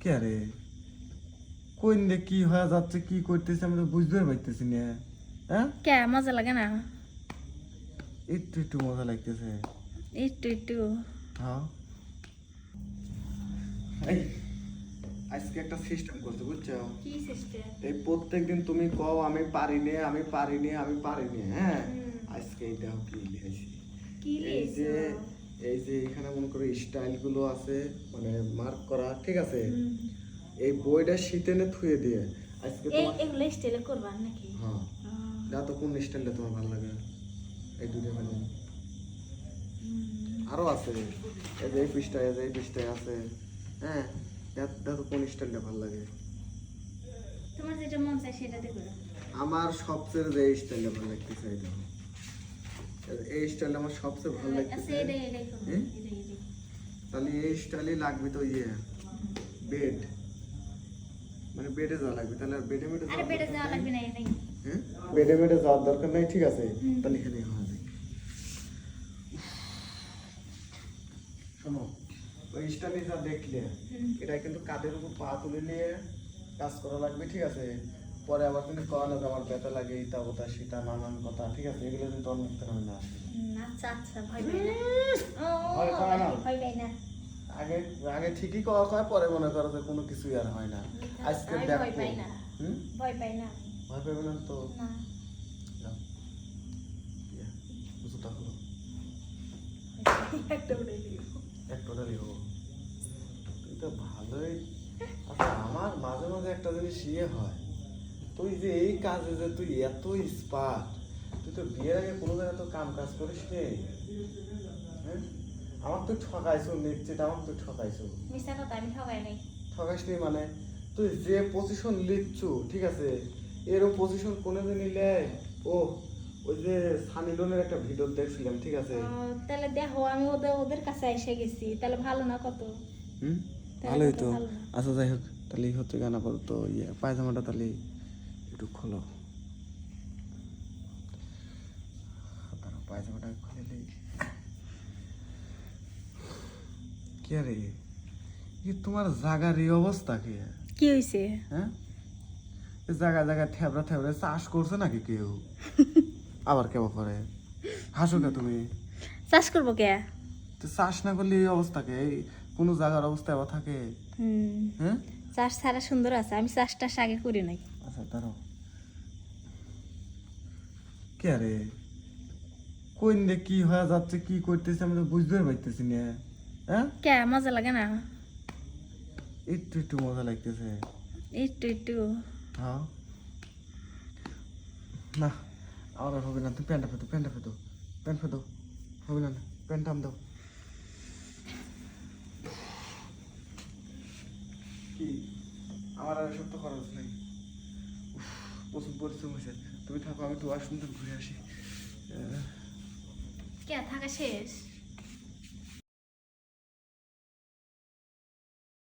কে রে কোন রে কি হয়ে যাচ্ছে কি করতেছে আমি তো বুঝতে পারতেছি না। হ্যাঁ কে মজা লাগে না? একটু একটু মজা লাগতেছে। একটু একটু। হ্যাঁ এই আজকে একটা সিস্টেম করতে বুঝছো? কি সিস্টেম? এই প্রত্যেকদিন তুমি কও আমি পারিনি আমি পারিনি আমি পারিনি, হ্যাঁ আজকে এইটাও কি লিখেছি কি এই যে লিখছো? এই যে এখানে মনে করো স্টাইল গুলো আছে মানে মার্ক করা, ঠিক আছে? এই বইটা শীতে এনে থুয়ে দিয়ে আজকে তোমার এগুলো স্টাইলে করবা নাকি? হ্যাঁ যা তো কোন স্টাইলটা তোমার ভালো লাগে এই দুটো মানে আরো আছে এই যে এই পৃষ্ঠায় এই যে এই পৃষ্ঠায় আছে, হ্যাঁ দেখো কোন স্টাইলটা ভালো লাগে। তোমার যেটা মন চায় সেটাতে করো। আমার সবচেয়ে যে স্টাইলটা ভালো লাগতেছে এই দেখো এই স্টাইলটা আমার সবচেয়ে ভালো আচ্ছা লাগতেছে। এটাই করো। হ্যাঁ? এটাই। তাহলে এই স্টাইলই লাগবে তো বেড মানে বেডে যাওয়া লাগবে তাহলে আর বেডে মেডে আরে বেটা যাওয়া লাগবে না এটাই। হ্যাঁ বেডে মেডে যাওয়ার দরকার নাই, ঠিক আছে? তাহলে এখানে হওয়া যায়। শোনো ওই স্টাইলে যা দেখলে এটা কিন্তু কাঁধের উপর পা তুলে নিয়ে কাজ করা লাগবে, ঠিক আছে? পরে আবার কিন্তু করানো আমার ব্যথা লাগে এটা ওটা সেটা নানান কথা, ঠিক আছে? এগুলো কিন্তু অনেক ধরনের না আসে। আচ্ছা আচ্ছা ভয় পাই না। ভয় পায় না? ভয় পাই না। আগে আগে ঠিকই কওয়া হয় পরে মনে করো যে কোনো কিছুই আর হয় না। আজকে আমি দেখো ভয় পাই না। হুম ভয় পাই না। ভয় পাবে না তো না। যাও। জুতা হলো একটা উড়াই দিও। একটা ওটারই হো তুই তো ভালোই। আচ্ছা আমার মাঝে মাঝে একটা জিনিস হয় তুই যে এই কাজে যে তুই এত স্পার্ট, তুই তো বিয়ের আগে কোনো জায়গায় তো কাম কাজ করিস নি। হ্যাঁ আমার তো ঠকাইছো নিশ্চিত, আমার তো ঠকাইছো। মিশা কথা আমি ঠকাই নাই। ঠকাইসনি মানে তুই যে পজিশন লিখছু, ঠিক আছে? এরকম পজিশন কোনে যে নিলে ও ওই যে সানি লিওনের একটা ভিডিও দেখছিলাম, ঠিক আছে? তাহলে দেখো আমি ওদের কাছে এসে গেছি তাহলে ভালো না কত? হুম তাহলে ভালোই কত তো। ভালো না। আচ্ছা যাই হোক তাহলে হচ্ছে গানা পর তো পায়জামাটা তাহলে একটু খোলো। দাঁড়াও, পায়জামাটা খুলে নেই। কে রে তোমার জাগার এই অবস্থা কি? কি হইছে? হ্যাঁ জায়গা জায়গা থেবড়া থেবড়া চাষ করছে নাকি কেউ? আবার কেউ করে হাসো কে তুমি? চাষ করবো কে? তো চাষ না করলে এই অবস্থা কে? এই কোনো জায়গার অবস্থা আবার থাকে? হ্যাঁ চাষ ছাড়া সুন্দর আছে, আমি চাষটা আগে করি নাই। আচ্ছা দাঁড়াও কে রে কোন রে কি হয়ে যাচ্ছে কি করতেছে আমি তো বুঝতে পারতেছি না। হ্যাঁ কে মজা লাগে না? একটু একটু মজা লাগতেছে। একটু একটু। হ্যাঁ না আমার আর হবে না, তুই প্যান্টটা ফেতো প্যান্টটা ফেতো প্যান্ট ফেতো হবে না প্যান্ট টান দাও। কি আমার আর এসব তো খরচ নেই, প্রচুর পরিশ্রম হয়েছে। তুমি থাকো আমি তো ওয়াশরুম ঘুরে আসি। কে থাকা শেষ?